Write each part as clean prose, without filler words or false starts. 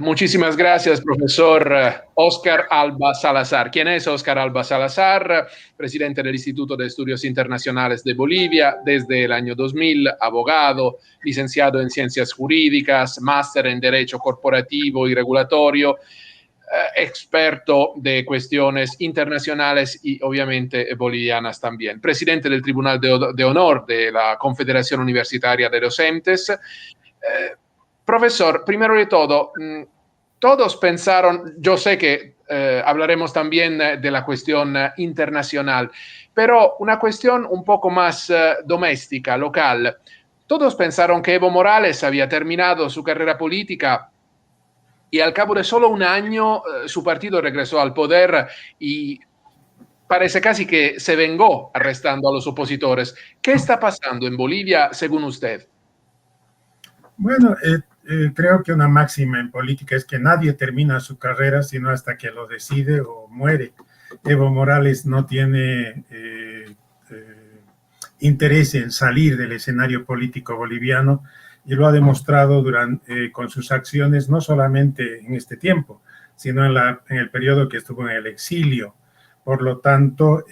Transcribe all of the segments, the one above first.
Muchísimas gracias, profesor Óscar Alba Salazar. ¿Quién es Óscar Alba Salazar? Presidente del Instituto de Estudios Internacionales de Bolivia desde el año 2000, abogado, licenciado en Ciencias Jurídicas, máster en Derecho Corporativo y Regulatorio, experto de cuestiones internacionales y obviamente bolivianas también. Presidente del Tribunal de Honor de la Confederación Universitaria de Docentes. Profesor, primero de todo, todos pensaron, yo sé que hablaremos también de la cuestión internacional, pero una cuestión un poco más doméstica, local. Todos pensaron que Evo Morales había terminado su carrera política y al cabo de solo un año su partido regresó al poder y parece casi que se vengó arrestando a los opositores. ¿Qué está pasando en Bolivia según usted? Bueno, creo que una máxima en política es que nadie termina su carrera sino hasta que lo decide o muere. Evo Morales no tiene interés en salir del escenario político boliviano y lo ha demostrado con sus acciones, no solamente en este tiempo, sino en el periodo que estuvo en el exilio. Por lo tanto,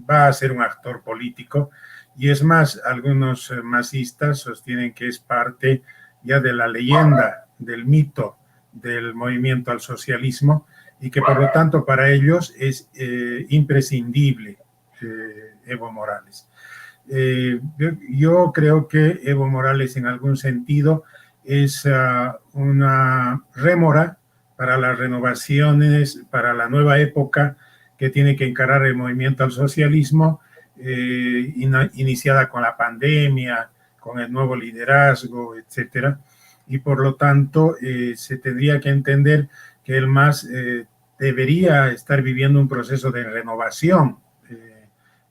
va a ser un actor político. Y es más, algunos masistas sostienen que es parte ya de la leyenda, del mito del movimiento al socialismo y que por lo tanto para ellos es imprescindible Evo Morales. Yo creo que Evo Morales en algún sentido es una rémora para las renovaciones, para la nueva época que tiene que encarar el movimiento al socialismo, iniciada con la pandemia, con el nuevo liderazgo, etcétera. Y por lo tanto, se tendría que entender que el MAS debería estar viviendo un proceso de renovación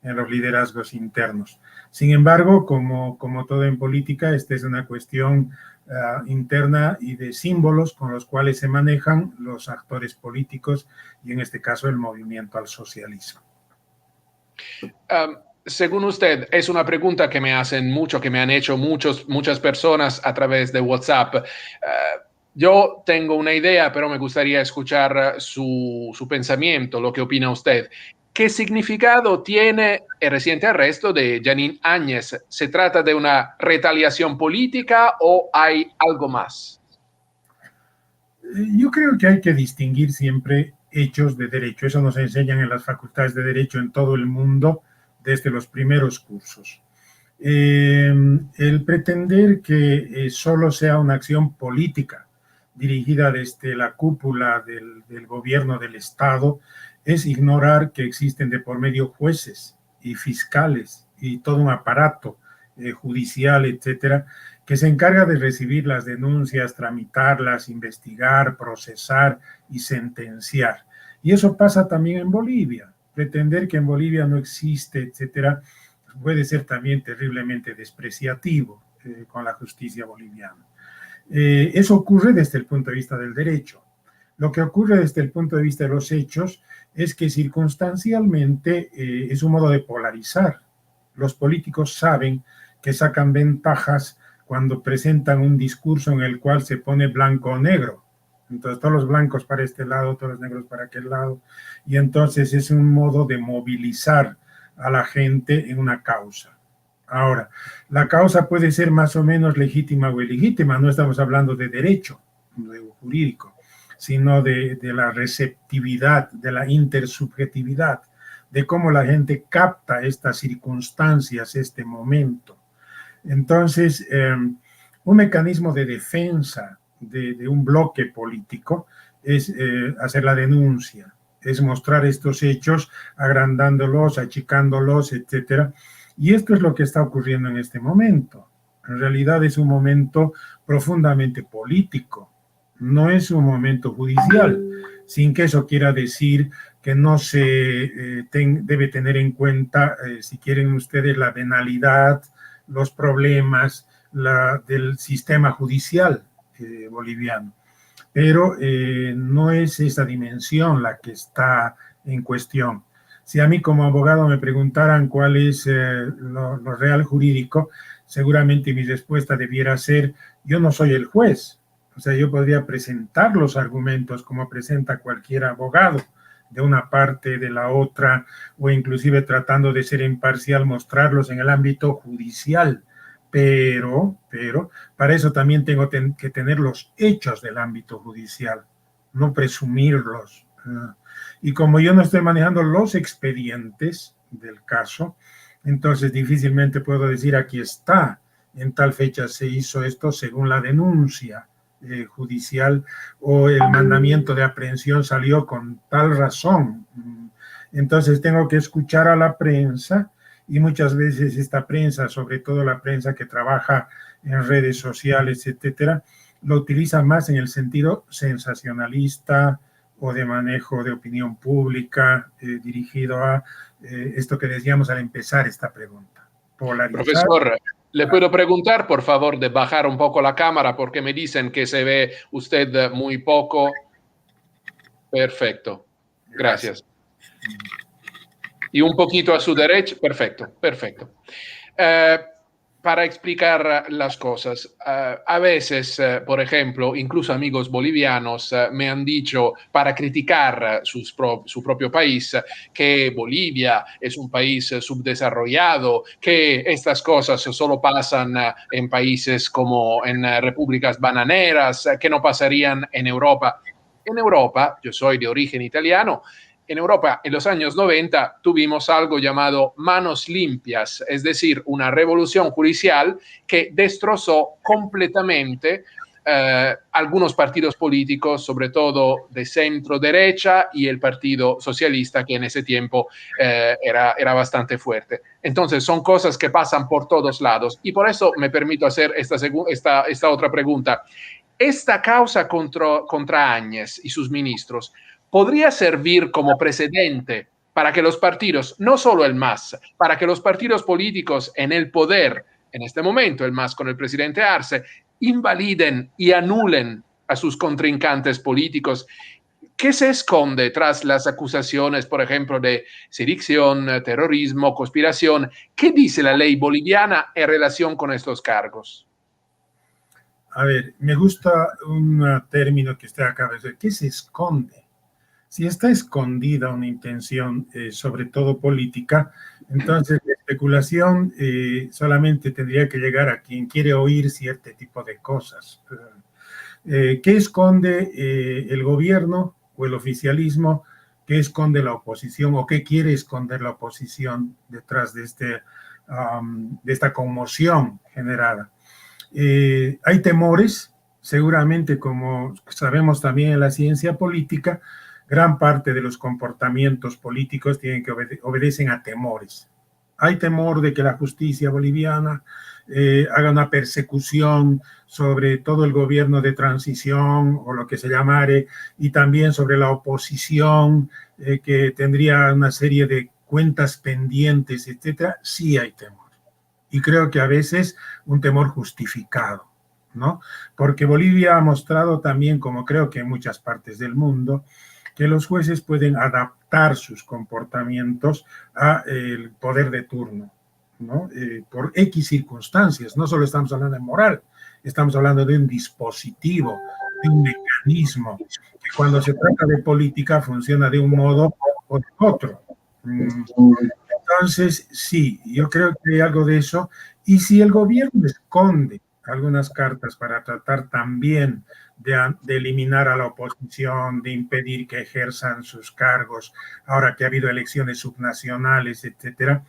en los liderazgos internos. Sin embargo, como todo en política, esta es una cuestión interna y de símbolos con los cuales se manejan los actores políticos y en este caso el movimiento al socialismo. Según usted, es una pregunta que me hacen mucho, que me han hecho muchas personas a través de WhatsApp. Yo tengo una idea, pero me gustaría escuchar su pensamiento, lo que opina usted. ¿Qué significado tiene el reciente arresto de Jeanine Áñez? ¿Se trata de una retaliación política o hay algo más? Yo creo que hay que distinguir siempre hechos de derecho. Eso nos enseñan en las facultades de derecho en todo el mundo desde los primeros cursos. El pretender que solo sea una acción política dirigida desde la cúpula del gobierno del Estado es ignorar que existen de por medio jueces y fiscales y todo un aparato judicial, etcétera, que se encarga de recibir las denuncias, tramitarlas, investigar, procesar y sentenciar. Y eso pasa también en Bolivia. Pretender que en Bolivia no existe, etcétera, puede ser también terriblemente despreciativo con la justicia boliviana. Eso ocurre desde el punto de vista del derecho. Lo que ocurre desde el punto de vista de los hechos es que circunstancialmente es un modo de polarizar. Los políticos saben que sacan ventajas cuando presentan un discurso en el cual se pone blanco o negro. Entonces todos los blancos para este lado, todos los negros para aquel lado, y entonces es un modo de movilizar a la gente en una causa. Ahora, la causa puede ser más o menos legítima o ilegítima, no estamos hablando de derecho, de jurídico, sino de la receptividad, de la intersubjetividad, de cómo la gente capta estas circunstancias, este momento. Entonces, un mecanismo de defensa de un bloque político es hacer la denuncia, es mostrar estos hechos agrandándolos, achicándolos, etcétera. Y esto es lo que está ocurriendo en este momento. En realidad es un momento profundamente político, no es un momento judicial, sin que eso quiera decir que no se debe tener en cuenta, si quieren ustedes, la venalidad, los problemas del sistema judicial boliviano. Pero no es esa dimensión la que está en cuestión. Si a mí como abogado me preguntaran cuál es lo real jurídico, seguramente mi respuesta debiera ser, yo no soy el juez. O sea, yo podría presentar los argumentos como presenta cualquier abogado, de una parte, de la otra, o inclusive tratando de ser imparcial, mostrarlos en el ámbito judicial. Pero para eso también tengo que tener los hechos del ámbito judicial, no presumirlos. Y como yo no estoy manejando los expedientes del caso, entonces difícilmente puedo decir aquí está, en tal fecha se hizo esto según la denuncia judicial, o el mandamiento de aprehensión salió con tal razón. Entonces tengo que escuchar a la prensa, y muchas veces esta prensa, sobre todo la prensa que trabaja en redes sociales, etcétera, lo utiliza más en el sentido sensacionalista o de manejo de opinión pública, dirigido a esto que decíamos al empezar esta pregunta. Polarizar. Profesor, le puedo preguntar, por favor, de bajar un poco la cámara porque me dicen que se ve usted muy poco. Perfecto. Gracias. Y un poquito a su derecha. Perfecto, perfecto. Para explicar las cosas, a veces, por ejemplo, incluso amigos bolivianos me han dicho, para criticar su propio país, que Bolivia es un país subdesarrollado, que estas cosas solo pasan en países como en repúblicas bananeras, que no pasarían en Europa. En Europa, yo soy de origen italiano, en Europa en los años 90 tuvimos algo llamado manos limpias, es decir, una revolución judicial que destrozó completamente algunos partidos políticos, sobre todo de centro derecha, y el Partido Socialista, que en ese tiempo era bastante fuerte. Entonces son cosas que pasan por todos lados, y por eso me permito hacer esta otra pregunta. Esta causa contra Áñez y sus ministros podría servir como precedente para que los partidos, no solo el MAS, para que los partidos políticos en el poder, en este momento el MAS con el presidente Arce, invaliden y anulen a sus contrincantes políticos. ¿Qué se esconde tras las acusaciones, por ejemplo, de sedición, terrorismo, conspiración? ¿Qué dice la ley boliviana en relación con estos cargos? A ver, me gusta un término que usted acaba de decir. ¿Qué se esconde? Si está escondida una intención, sobre todo política, entonces la especulación solamente tendría que llegar a quien quiere oír cierto tipo de cosas. ¿Qué esconde el gobierno o el oficialismo? ¿Qué esconde la oposición o qué quiere esconder la oposición detrás de esta conmoción generada? Hay temores, seguramente, como sabemos también en la ciencia política, gran parte de los comportamientos políticos tienen que obedecen a temores. Hay temor de que la justicia boliviana haga una persecución sobre todo el gobierno de transición o lo que se llamare, y también sobre la oposición, que tendría una serie de cuentas pendientes, etcétera. Sí hay temor. Y creo que a veces un temor justificado, ¿no? Porque Bolivia ha mostrado también, como creo que en muchas partes del mundo, que los jueces pueden adaptar sus comportamientos al poder de turno, ¿no? Por X circunstancias. No solo estamos hablando de moral, estamos hablando de un dispositivo, de un mecanismo, que cuando se trata de política funciona de un modo o de otro. Entonces, sí, yo creo que hay algo de eso. Y si el gobierno esconde algunas cartas para tratar también de eliminar a la oposición, de impedir que ejerzan sus cargos, ahora que ha habido elecciones subnacionales, etcétera,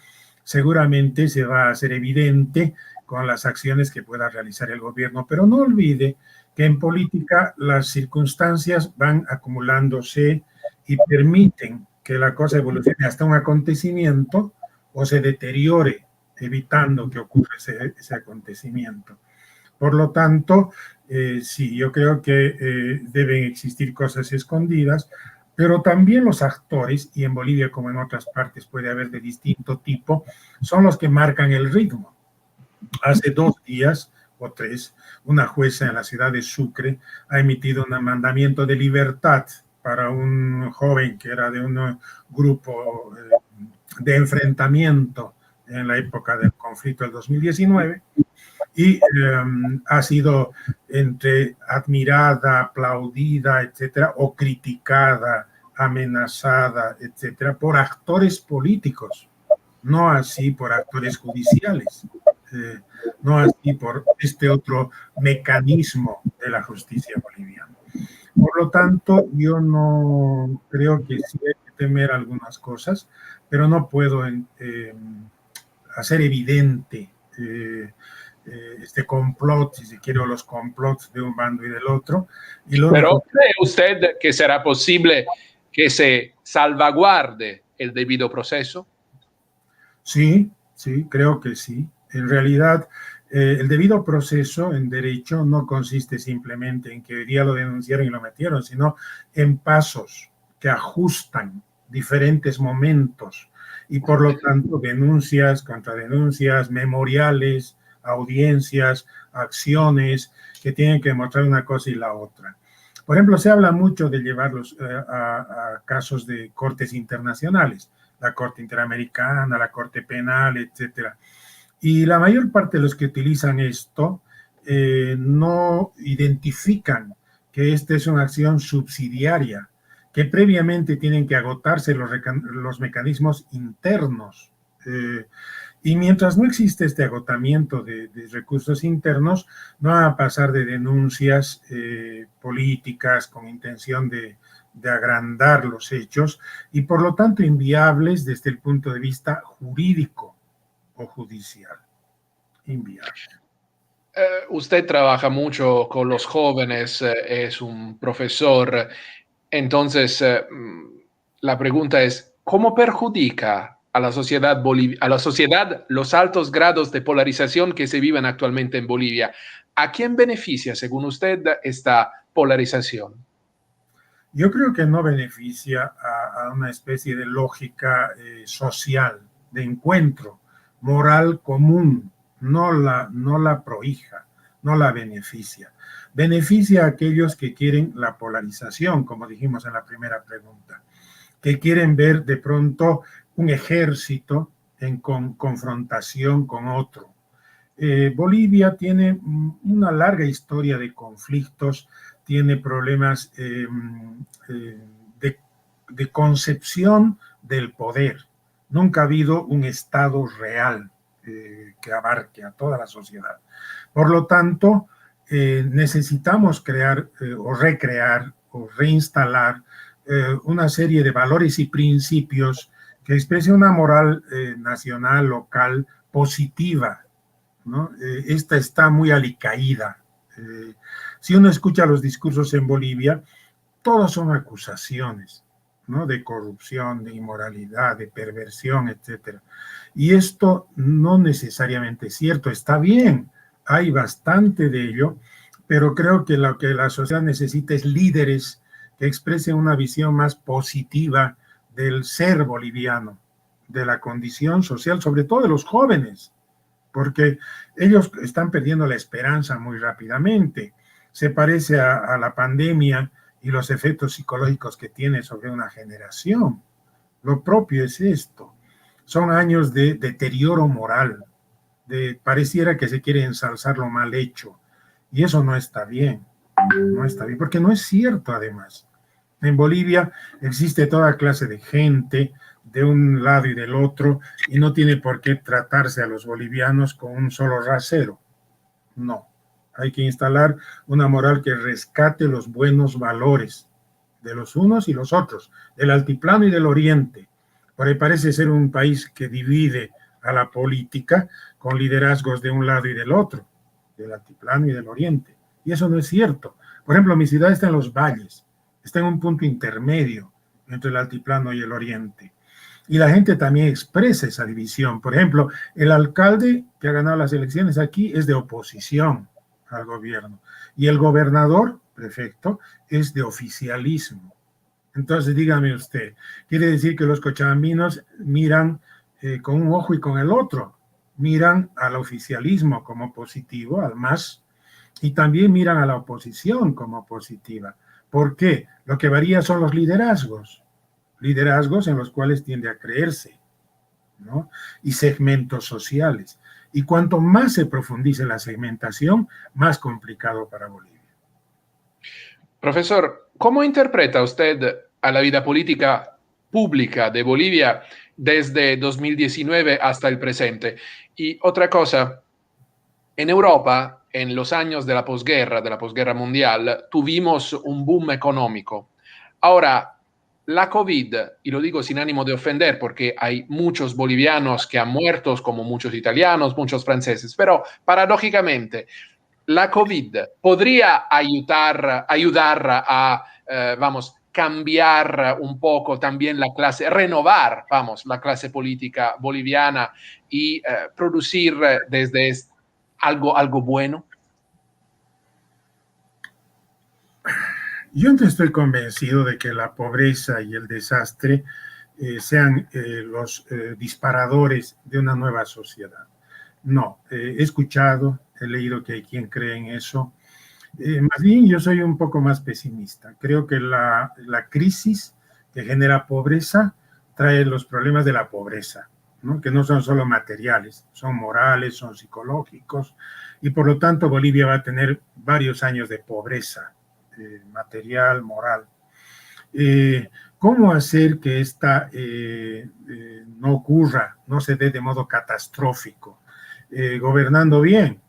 seguramente se va a hacer evidente con las acciones que pueda realizar el gobierno. Pero no olvide que en política las circunstancias van acumulándose y permiten que la cosa evolucione hasta un acontecimiento o se deteriore, evitando que ocurra ese acontecimiento. Por lo tanto, sí, yo creo que deben existir cosas escondidas, pero también los actores, y en Bolivia como en otras partes puede haber de distinto tipo, son los que marcan el ritmo. Hace 2 días o 3, una jueza en la ciudad de Sucre ha emitido un mandamiento de libertad para un joven que era de un grupo de enfrentamiento en la época del conflicto del 2019, y ha sido entre admirada, aplaudida, etcétera, o criticada, amenazada, etcétera, por actores políticos, no así por actores judiciales, no así por este otro mecanismo de la justicia boliviana. Por lo tanto, yo no creo que sí hay que temer algunas cosas, pero no puedo hacer evidente este complot, si se quiere, o los complots de un bando y del otro. Y lo Pero único ¿cree usted que será posible que se salvaguarde el debido proceso? Sí, sí, creo que sí. En realidad, el debido proceso en derecho no consiste simplemente en que hoy día lo denunciaron y lo metieron, sino en pasos que ajustan diferentes momentos y por lo tanto denuncias, contradenuncias, memoriales, audiencias, acciones que tienen que demostrar una cosa y la otra. Por ejemplo, se habla mucho de llevarlos a casos de cortes internacionales, la Corte Interamericana, la Corte Penal, etcétera. Y la mayor parte de los que utilizan esto no identifican que esta es una acción subsidiaria, que previamente tienen que agotarse los mecanismos internos. Y mientras no existe este agotamiento de recursos internos, no van a pasar de denuncias políticas con intención de agrandar los hechos y por lo tanto inviables desde el punto de vista jurídico o judicial. Inviable. Usted trabaja mucho con los jóvenes, es un profesor, entonces la pregunta es, ¿cómo perjudica a la sociedad a la sociedad los altos grados de polarización que se viven actualmente en Bolivia? ¿A quién beneficia, según usted, esta polarización? Yo creo que no beneficia a una especie de lógica social, de encuentro moral común, no la prohija, no la beneficia. Beneficia a aquellos que quieren la polarización, como dijimos en la primera pregunta, que quieren ver de pronto un ejército en confrontación con otro. Bolivia tiene una larga historia de conflictos, tiene problemas de concepción del poder. Nunca ha habido un Estado real que abarque a toda la sociedad. Por lo tanto, necesitamos crear o recrear o reinstalar una serie de valores y principios que expresen una moral nacional, local, positiva, ¿no? Esta está muy alicaída. Si uno escucha los discursos en Bolivia, todos son acusaciones, ¿no? De corrupción, de inmoralidad, de perversión, etcétera. Y esto no necesariamente es cierto. Está bien, hay bastante de ello, pero creo que lo que la sociedad necesita es líderes que expresen una visión más positiva del ser boliviano, de la condición social, sobre todo de los jóvenes, porque ellos están perdiendo la esperanza muy rápidamente. Se parece a la pandemia y los efectos psicológicos que tiene sobre una generación. Lo propio es esto. Son años de deterioro moral, pareciera que se quiere ensalzar lo mal hecho, y eso no está bien, no está bien, porque no es cierto además. En Bolivia existe toda clase de gente de un lado y del otro, y no tiene por qué tratarse a los bolivianos con un solo rasero. No, hay que instalar una moral que rescate los buenos valores de los unos y los otros, del altiplano y del oriente, porque parece ser un país que divide a la política con liderazgos de un lado y del otro, del altiplano y del oriente. Y eso no es cierto. Por ejemplo, mi ciudad está en los valles, está en un punto intermedio entre el altiplano y el oriente. Y la gente también expresa esa división. Por ejemplo, el alcalde que ha ganado las elecciones aquí es de oposición al gobierno. Y el gobernador, prefecto, es de oficialismo. Entonces, dígame usted, quiere decir que los cochabambinos miran con un ojo y con el otro. Miran al oficialismo como positivo, al MAS, y también miran a la oposición como positiva. ¿Por qué? Lo que varía son los liderazgos en los cuales tiende a creerse, ¿no? Y segmentos sociales. Y cuanto más se profundice la segmentación, más complicado para Bolivia. Profesor, ¿cómo interpreta usted a la vida política pública de Bolivia desde 2019 hasta el presente? Y otra cosa, en Europa, en los años de la posguerra mundial, tuvimos un boom económico. Ahora, la COVID, y lo digo sin ánimo de ofender porque hay muchos bolivianos que han muerto, como muchos italianos, muchos franceses, pero paradójicamente, la COVID podría ayudar a, vamos, cambiar un poco también la clase, renovar, vamos, la clase política boliviana y producir desde algo bueno. Yo no estoy convencido de que la pobreza y el desastre sean los disparadores de una nueva sociedad. No, he escuchado, he leído que hay quien cree en eso. Más bien yo soy un poco más pesimista. Creo que la crisis que genera pobreza trae los problemas de la pobreza, ¿no? Que no son solo materiales, son morales, son psicológicos, y por lo tanto Bolivia va a tener varios años de pobreza material, moral. ¿Cómo hacer que esta no ocurra, no se dé de modo catastrófico? Gobernando bien,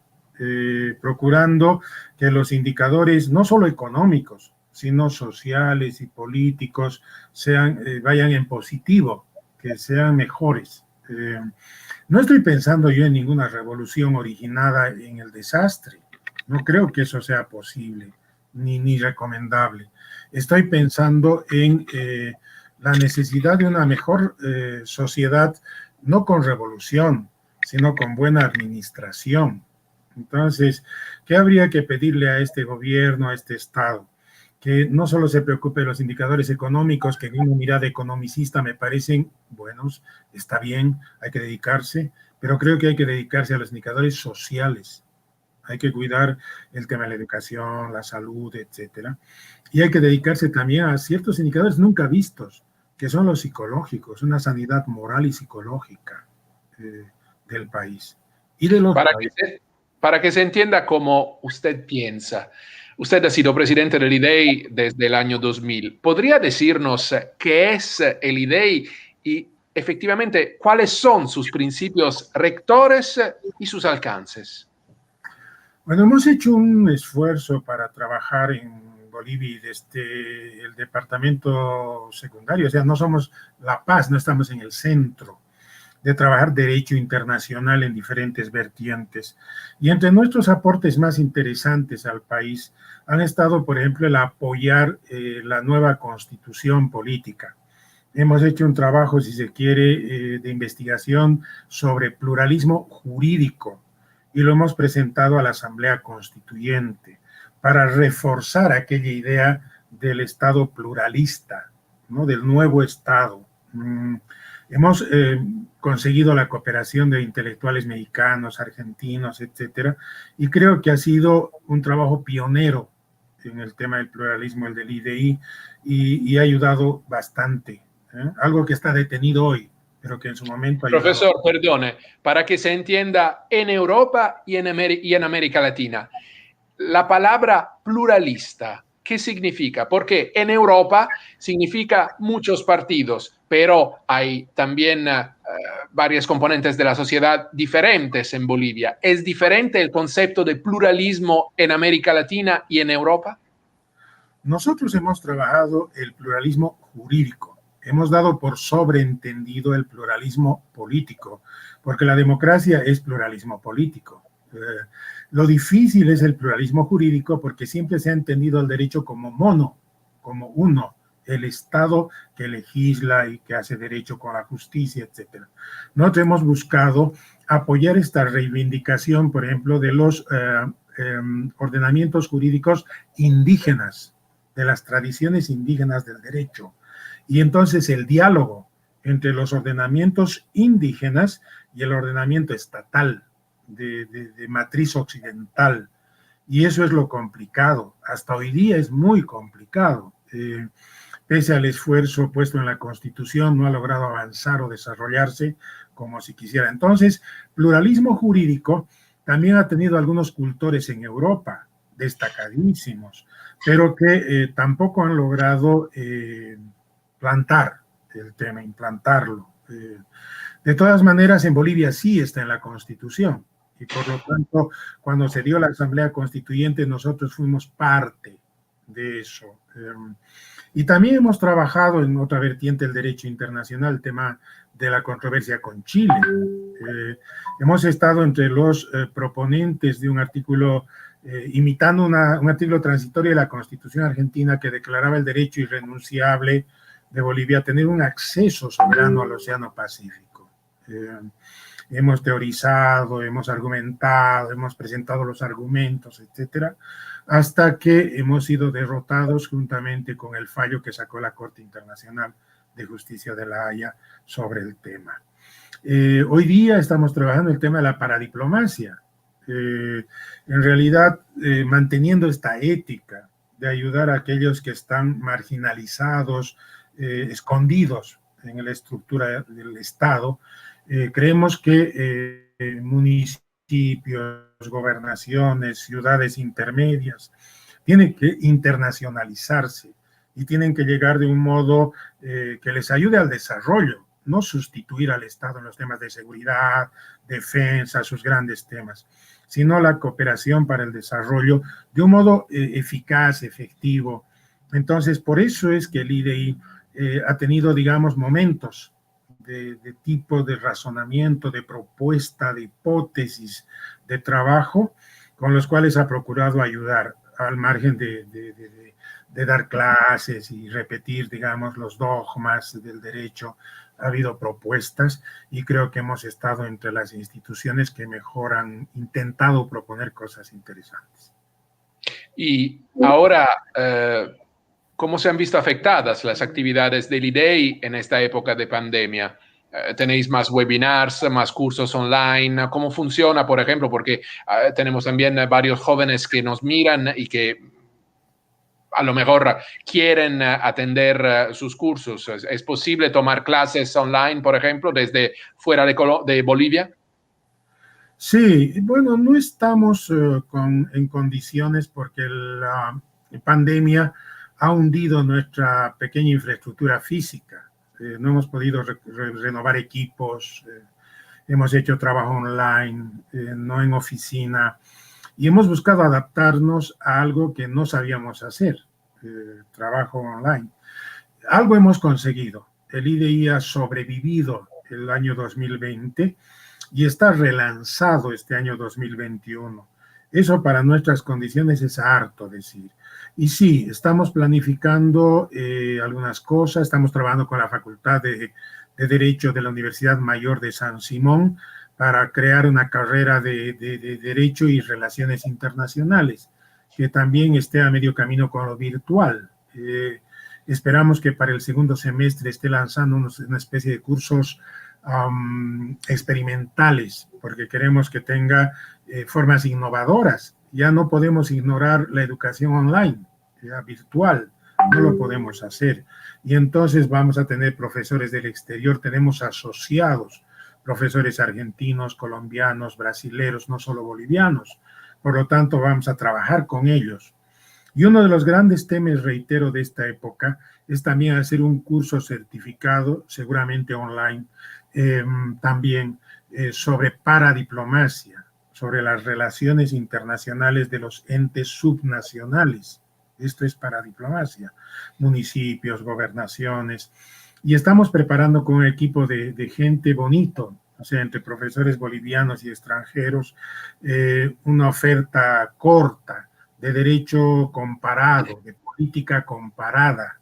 procurando que los indicadores, no solo económicos, sino sociales y políticos, vayan en positivo, que sean mejores. No estoy pensando yo en ninguna revolución originada en el desastre. No creo que eso sea posible, ni recomendable. Estoy pensando en la necesidad de una mejor sociedad, no con revolución, sino con buena administración. Entonces, ¿qué habría que pedirle a este gobierno, a este Estado? Que no solo se preocupe de los indicadores económicos, que en una mirada economicista me parecen buenos, está bien, hay que dedicarse, pero creo que hay que dedicarse a los indicadores sociales. Hay que cuidar el tema de la educación, la salud, etcétera. Y hay que dedicarse también a ciertos indicadores nunca vistos, que son los psicológicos, una sanidad moral y psicológica del país. Y de los para que se entienda cómo usted piensa. Usted ha sido presidente del IDEI desde el año 2000. ¿Podría decirnos qué es el IDEI y efectivamente cuáles son sus principios rectores y sus alcances? Bueno, hemos hecho un esfuerzo para trabajar en Bolivia desde el departamento secundario, o sea, no somos La Paz, no estamos en el centro, de trabajar derecho internacional en diferentes vertientes. Y entre nuestros aportes más interesantes al país han estado, por ejemplo, el apoyar la nueva constitución política. Hemos hecho un trabajo, si se quiere, de investigación sobre pluralismo jurídico y lo hemos presentado a la Asamblea Constituyente para reforzar aquella idea del Estado pluralista, ¿no? Del nuevo Estado. Hemos conseguido la cooperación de intelectuales mexicanos, argentinos, etcétera, y creo que ha sido un trabajo pionero en el tema del pluralismo, el del IDI, y ha ayudado bastante. Algo que está detenido hoy, pero que en su momento ha ayudado. Profesor, perdone, para que se entienda en Europa y en América Latina, la palabra pluralista, ¿qué significa? Porque en Europa significa muchos partidos, pero hay también varias componentes de la sociedad diferentes en Bolivia. ¿Es diferente el concepto de pluralismo en América Latina y en Europa? Nosotros hemos trabajado el pluralismo jurídico. Hemos dado por sobreentendido el pluralismo político, porque la democracia es pluralismo político. Lo difícil es el pluralismo jurídico porque siempre se ha entendido el derecho como mono, como uno, el Estado que legisla y que hace derecho con la justicia, etc. Nosotros hemos buscado apoyar esta reivindicación, por ejemplo, de los ordenamientos jurídicos indígenas, de las tradiciones indígenas del derecho. Y entonces el diálogo entre los ordenamientos indígenas y el ordenamiento estatal de matriz occidental. Y eso es lo complicado. Hasta hoy día es muy complicado. pese al esfuerzo puesto en la Constitución, no ha logrado avanzar o desarrollarse como se quisiera. Entonces, pluralismo jurídico también ha tenido algunos cultores en Europa, destacadísimos, pero que tampoco han logrado plantar el tema, implantarlo. De todas maneras, en Bolivia sí está en la Constitución, y por lo tanto, cuando se dio la Asamblea Constituyente, nosotros fuimos parte de eso. Y también hemos trabajado en otra vertiente del derecho internacional, el tema de la controversia con Chile. Hemos estado entre los proponentes de un artículo, imitando un artículo transitorio de la Constitución argentina que declaraba el derecho irrenunciable de Bolivia a tener un acceso soberano al Océano Pacífico. Hemos teorizado, hemos argumentado, hemos presentado los argumentos, etcétera, hasta que hemos sido derrotados juntamente con el fallo que sacó la Corte Internacional de Justicia de la Haya sobre el tema. Hoy día estamos trabajando el tema de la paradiplomacia, en realidad manteniendo esta ética de ayudar a aquellos que están marginalizados, escondidos en la estructura del Estado. Creemos que municipios, gobernaciones, ciudades intermedias tienen que internacionalizarse y tienen que llegar de un modo que les ayude al desarrollo, no sustituir al Estado en los temas de seguridad, defensa, sus grandes temas, sino la cooperación para el desarrollo de un modo eficaz, efectivo. Entonces, por eso es que el IDI ha tenido, digamos, momentos de tipo de razonamiento, de propuesta, de hipótesis, de trabajo, con los cuales ha procurado ayudar al margen de dar clases y repetir, digamos, los dogmas del derecho. Ha habido propuestas y creo que hemos estado entre las instituciones que mejor han intentado proponer cosas interesantes. Y ahora, ¿cómo se han visto afectadas las actividades del IDEI en esta época de pandemia? ¿Tenéis más webinars, más cursos online? ¿Cómo funciona, por ejemplo? Porque tenemos también varios jóvenes que nos miran y que a lo mejor quieren atender sus cursos. ¿Es posible tomar clases online, por ejemplo, desde fuera de Bolivia? Sí, bueno, no estamos en condiciones porque la pandemia ha hundido nuestra pequeña infraestructura física. No hemos podido renovar equipos, hemos hecho trabajo online, no en oficina, y hemos buscado adaptarnos a algo que no sabíamos hacer, trabajo online. Algo hemos conseguido. El IDI ha sobrevivido el año 2020 y está relanzado este año 2021. Eso para nuestras condiciones es harto decir. Y sí, estamos planificando algunas cosas, estamos trabajando con la Facultad de Derecho de la Universidad Mayor de San Simón para crear una carrera de Derecho y Relaciones Internacionales, que también esté a medio camino con lo virtual. Esperamos que para el segundo semestre esté lanzando una especie de cursos experimentales, porque queremos que tenga formas innovadoras. Ya no podemos ignorar la educación online, virtual, no lo podemos hacer. Y entonces vamos a tener profesores del exterior, tenemos asociados, profesores argentinos, colombianos, brasileros, no solo bolivianos. Por lo tanto, vamos a trabajar con ellos. Y uno de los grandes temas, reitero, de esta época es también hacer un curso certificado, seguramente online, también sobre paradiplomacia, sobre las relaciones internacionales de los entes subnacionales. Esto es paradiplomacia, municipios, gobernaciones. Y estamos preparando con un equipo de gente bonito, o sea, entre profesores bolivianos y extranjeros, una oferta corta de derecho comparado, de política comparada.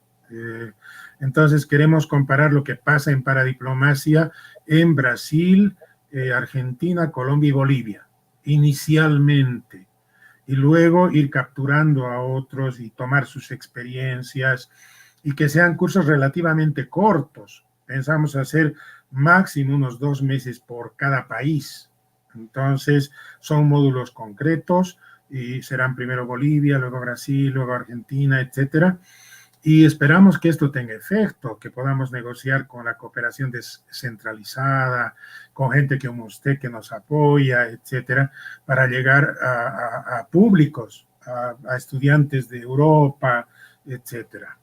Entonces queremos comparar lo que pasa en paradiplomacia en Brasil, Argentina, Colombia y Bolivia, inicialmente, y luego ir capturando a otros y tomar sus experiencias, y que sean cursos relativamente cortos. Pensamos hacer máximo unos 2 meses por cada país. Entonces son módulos concretos y serán primero Bolivia, luego Brasil, luego Argentina, etcétera. Y esperamos que esto tenga efecto, que podamos negociar con la cooperación descentralizada, con gente como usted que nos apoya, etcétera, para llegar a públicos, a estudiantes de Europa, etcétera.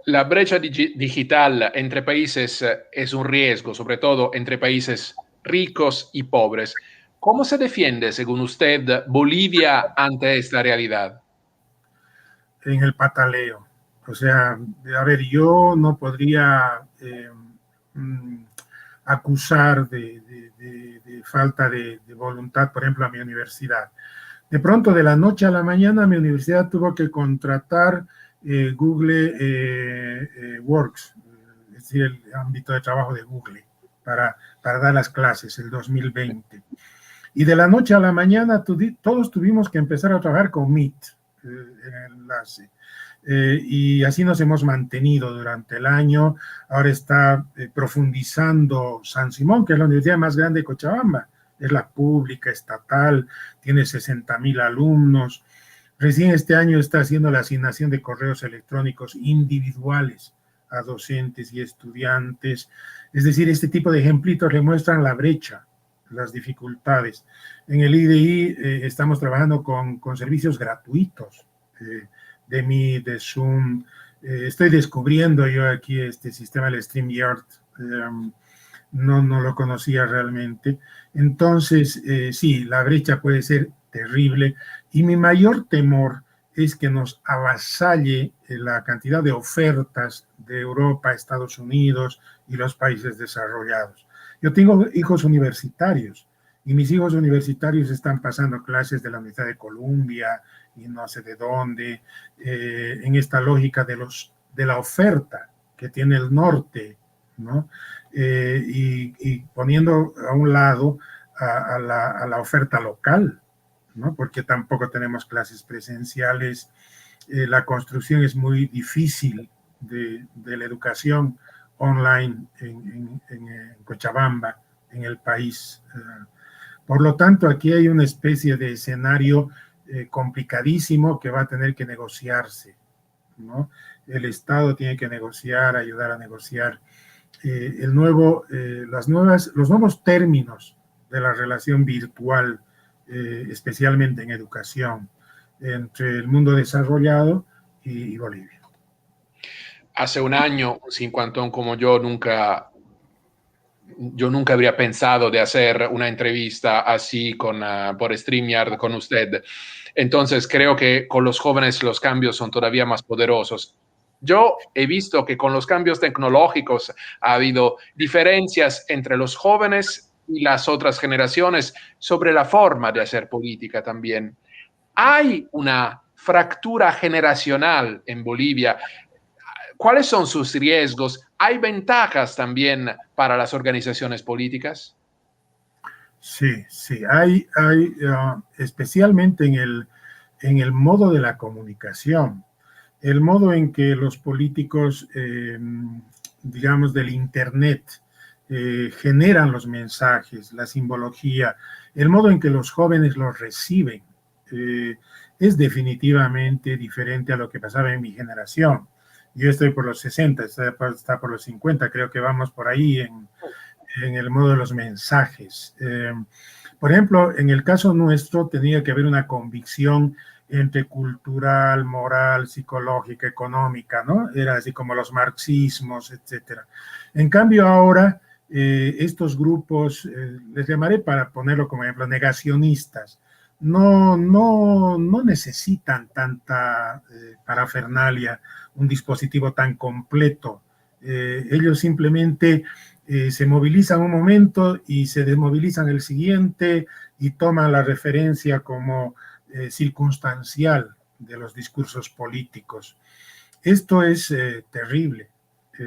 La brecha digital entre países es un riesgo, sobre todo entre países ricos y pobres. ¿Cómo se defiende, según usted, Bolivia ante esta realidad? En el pataleo. O sea, a ver, yo no podría mm, acusar de falta de voluntad, por ejemplo, a mi universidad. De pronto, de la noche a la mañana, mi universidad tuvo que contratar Google Works, es decir, el ámbito de trabajo de Google, para dar las clases el 2020. Y de la noche a la mañana todos tuvimos que empezar a trabajar con Meet, en el enlace. Y así nos hemos mantenido durante el año. Ahora está profundizando San Simón, que es la universidad más grande de Cochabamba. Es la pública, estatal, tiene 60,000 alumnos. Recién este año está haciendo la asignación de correos electrónicos individuales a docentes y estudiantes. Es decir, este tipo de ejemplitos le muestran la brecha, las dificultades. En el IDI estamos trabajando con servicios gratuitos de Meet, de Zoom. Estoy descubriendo yo aquí este sistema del StreamYard. No lo conocía realmente. Entonces, sí, la brecha puede ser terrible y mi mayor temor es que nos avasalle la cantidad de ofertas de Europa, Estados Unidos y los países desarrollados. Yo tengo hijos universitarios y mis hijos universitarios están pasando clases de la Universidad de Columbia y no sé de dónde, en esta lógica de la oferta que tiene el norte, ¿no? Y poniendo a un lado a la oferta local, ¿no? Porque tampoco tenemos clases presenciales. La construcción es muy difícil de la educación online en Cochabamba, en el país. Por lo tanto, aquí hay una especie de escenario complicadísimo que va a tener que negociarse, ¿no? El Estado tiene que negociar, ayudar a negociar los nuevos términos de la relación virtual, especialmente en educación, entre el mundo desarrollado y Bolivia. Hace un año, un cincuentón como yo nunca habría pensado de hacer una entrevista así por StreamYard con usted. Entonces creo que con los jóvenes los cambios son todavía más poderosos. Yo he visto que con los cambios tecnológicos ha habido diferencias entre los jóvenes y las otras generaciones sobre la forma de hacer política también. Hay una fractura generacional en Bolivia. ¿Cuáles son sus riesgos? ¿Hay ventajas también para las organizaciones políticas? Sí, sí, hay especialmente en el modo de la comunicación, el modo en que los políticos, digamos, del Internet generan los mensajes, la simbología, el modo en que los jóvenes los reciben, es definitivamente diferente a lo que pasaba en mi generación. Yo estoy por los 60, está por los 50, creo que vamos por ahí en el modo de los mensajes. Por ejemplo, en el caso nuestro tenía que haber una convicción entre cultural, moral, psicológica, económica, ¿no? Era así como los marxismos, etcétera. En cambio ahora, estos grupos, les llamaré para ponerlo como ejemplo, negacionistas, no necesitan tanta parafernalia, un dispositivo tan completo. Ellos simplemente se movilizan un momento y se desmovilizan el siguiente y toman la referencia como circunstancial de los discursos políticos. Esto es terrible.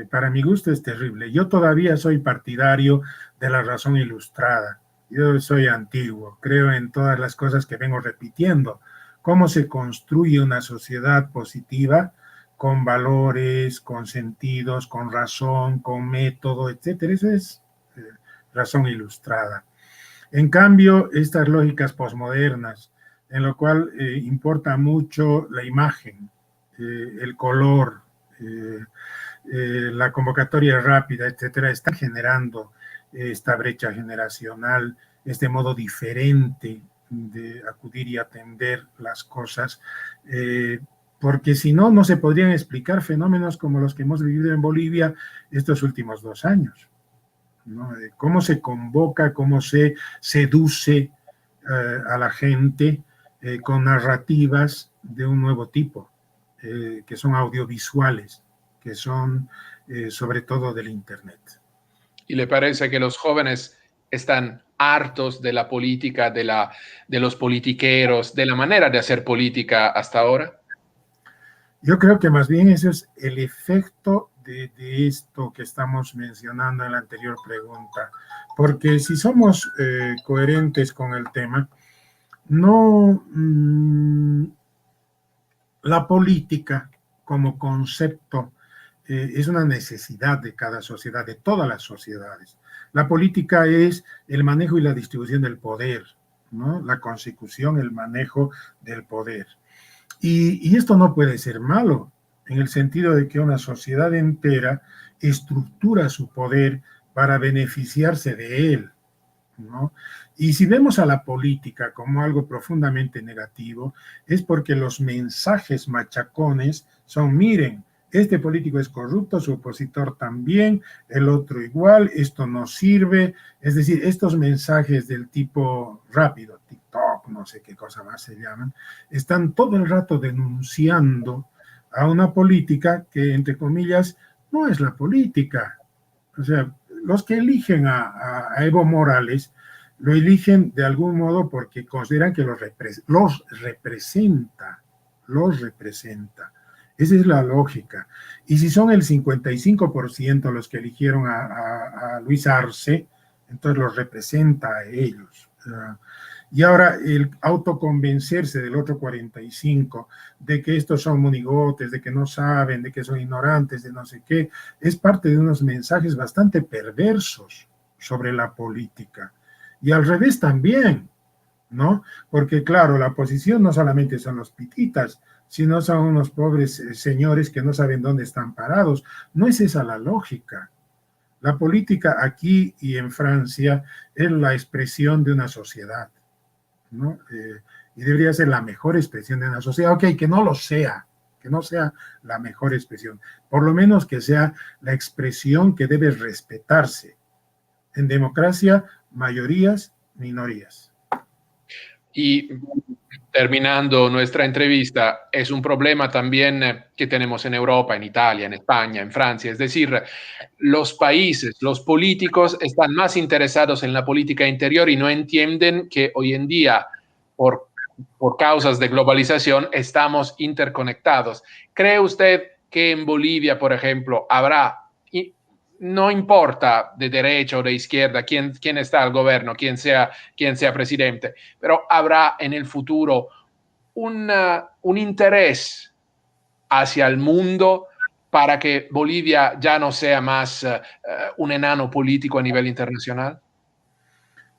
Para mi gusto es terrible. Yo todavía soy partidario de la razón ilustrada. Yo soy antiguo, creo en todas las cosas que vengo repitiendo. Cómo se construye una sociedad positiva con valores, con sentidos, con razón, con método, etcétera. Eso es razón ilustrada. En cambio, estas lógicas posmodernas, en lo cual importa mucho la imagen, el color, la convocatoria rápida, etcétera, están generando esta brecha generacional, este modo diferente de acudir y atender las cosas, porque si no, no se podrían explicar fenómenos como los que hemos vivido en Bolivia estos últimos 2 años, ¿no? Cómo se convoca, cómo se seduce a la gente con narrativas de un nuevo tipo, que son audiovisuales, que son sobre todo del Internet. ¿Y le parece que los jóvenes están hartos de la política, de los politiqueros, de la manera de hacer política hasta ahora? Yo creo que más bien ese es el efecto de esto que estamos mencionando en la anterior pregunta, porque si somos coherentes con el tema, no, la política como concepto es una necesidad de cada sociedad, de todas las sociedades. La política es el manejo y la distribución del poder, ¿no? La consecución, el manejo del poder. Y esto no puede ser malo, en el sentido de que una sociedad entera estructura su poder para beneficiarse de él, ¿no? Y si vemos a la política como algo profundamente negativo, es porque los mensajes machacones son, miren, este político es corrupto, su opositor también, el otro igual, esto no sirve. Es decir, estos mensajes del tipo rápido, TikTok, no sé qué cosa más se llaman, están todo el rato denunciando a una política que, entre comillas, no es la política. O sea, los que eligen a Evo Morales lo eligen de algún modo porque consideran que los representa, los representa. Esa es la lógica. Y si son el 55% los que eligieron a Luis Arce, entonces los representa a ellos. Y ahora el autoconvencerse del otro 45% de que estos son monigotes, de que no saben, de que son ignorantes, de no sé qué, es parte de unos mensajes bastante perversos sobre la política. Y al revés también, ¿no? Porque claro, la oposición no solamente son los pititas, sino son unos pobres señores que no saben dónde están parados. No es esa la lógica. La política aquí y en Francia es la expresión de una sociedad, ¿no? Y debería ser la mejor expresión de una sociedad. Ok, que no lo sea, que no sea la mejor expresión, por lo menos que sea la expresión que debe respetarse. En democracia, mayorías, minorías. Y terminando nuestra entrevista, es un problema también que tenemos en Europa, en Italia, en España, en Francia. Es decir, los países, los políticos están más interesados en la política interior y no entienden que hoy en día, por causas de globalización, estamos interconectados. ¿Cree usted que en Bolivia, por ejemplo, habrá, no importa de derecha o de izquierda, quién está al gobierno, quién sea presidente, pero habrá en el futuro un interés hacia el mundo para que Bolivia ya no sea más un enano político a nivel internacional?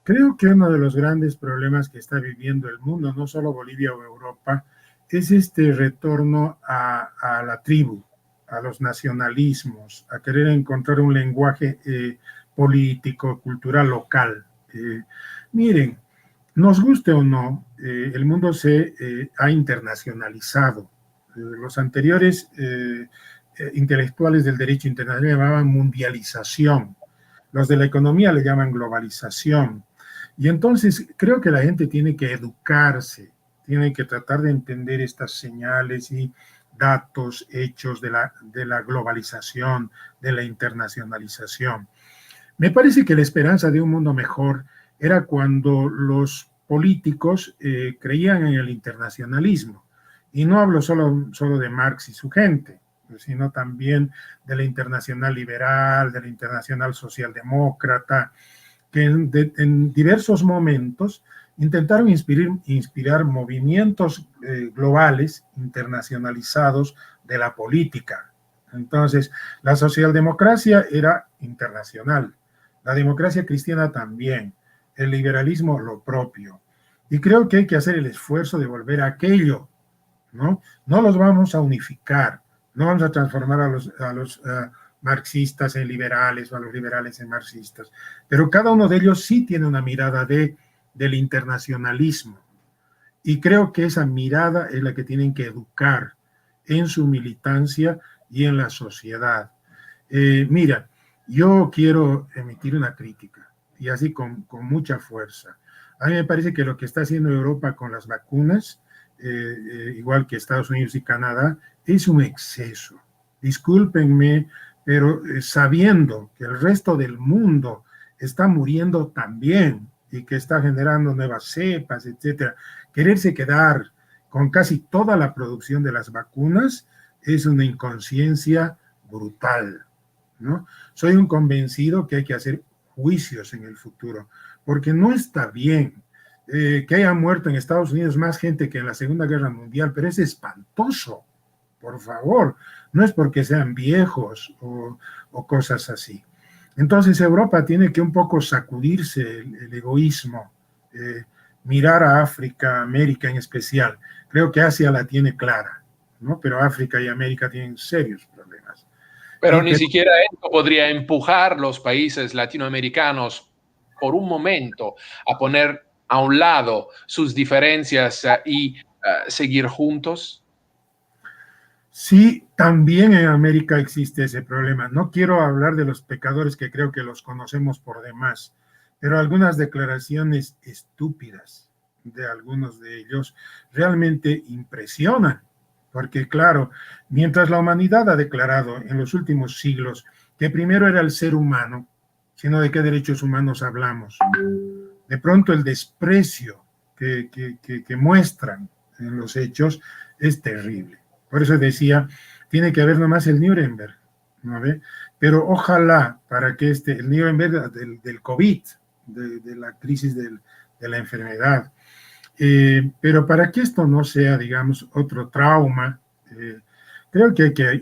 Creo que uno de los grandes problemas que está viviendo el mundo, no solo Bolivia o Europa, es este retorno a la tribu, a los nacionalismos, a querer encontrar un lenguaje político, cultural, local. Miren, nos guste o no, el mundo se ha internacionalizado. Los anteriores intelectuales del derecho internacional llamaban mundialización. Los de la economía le llaman globalización. Y entonces creo que la gente tiene que educarse, tiene que tratar de entender estas señales y datos, hechos de la globalización, de la internacionalización. Me parece que la esperanza de un mundo mejor era cuando los políticos creían en el internacionalismo. Y no hablo solo de Marx y su gente, sino también de la internacional liberal, de la internacional socialdemócrata, que en diversos momentos intentaron inspirar movimientos globales, internacionalizados de la política. Entonces, la socialdemocracia era internacional, la democracia cristiana también, el liberalismo lo propio. Y creo que hay que hacer el esfuerzo de volver a aquello, ¿no? No los vamos a unificar, no vamos a transformar a los marxistas en liberales o a los liberales en marxistas, pero cada uno de ellos sí tiene una mirada del internacionalismo, y creo que esa mirada es la que tienen que educar en su militancia y en la sociedad. Mira, yo quiero emitir una crítica, y así con mucha fuerza. A mí me parece que lo que está haciendo Europa con las vacunas, igual que Estados Unidos y Canadá, es un exceso. Discúlpenme, pero sabiendo que el resto del mundo está muriendo también y que está generando nuevas cepas, etcétera, quererse quedar con casi toda la producción de las vacunas es una inconsciencia brutal, ¿no? Soy un convencido que hay que hacer juicios en el futuro, porque no está bien que haya muerto en Estados Unidos más gente que en la Segunda Guerra Mundial, pero es espantoso, por favor, no es porque sean viejos o cosas así. Entonces Europa tiene que un poco sacudirse el egoísmo, mirar a África, América en especial. Creo que Asia la tiene clara, ¿no? Pero África y América tienen serios problemas. Pero ni siquiera esto podría empujar los países latinoamericanos por un momento a poner a un lado sus diferencias y seguir juntos. Sí, también en América existe ese problema. No quiero hablar de los pecadores, que creo que los conocemos por demás, pero algunas declaraciones estúpidas de algunos de ellos realmente impresionan, porque claro, mientras la humanidad ha declarado en los últimos siglos que primero era el ser humano, sino de qué derechos humanos hablamos, de pronto el desprecio que muestran en los hechos es terrible. Por eso decía, tiene que haber nomás el Nuremberg, ¿no ve? Pero ojalá para que el Nuremberg del COVID, de la crisis de la enfermedad, pero para que esto no sea, digamos, otro trauma, creo que hay que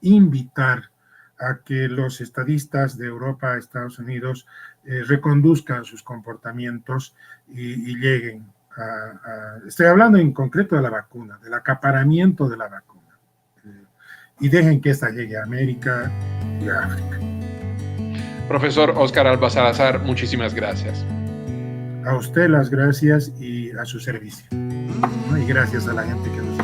invitar a que los estadistas de Europa, Estados Unidos, reconduzcan sus comportamientos y lleguen estoy hablando en concreto de la vacuna, del acaparamiento de la vacuna, y dejen que esta llegue a América y a África. Profesor Óscar Alba Salazar, muchísimas gracias. A usted las gracias y a su servicio, ¿no? Y gracias a la gente que nos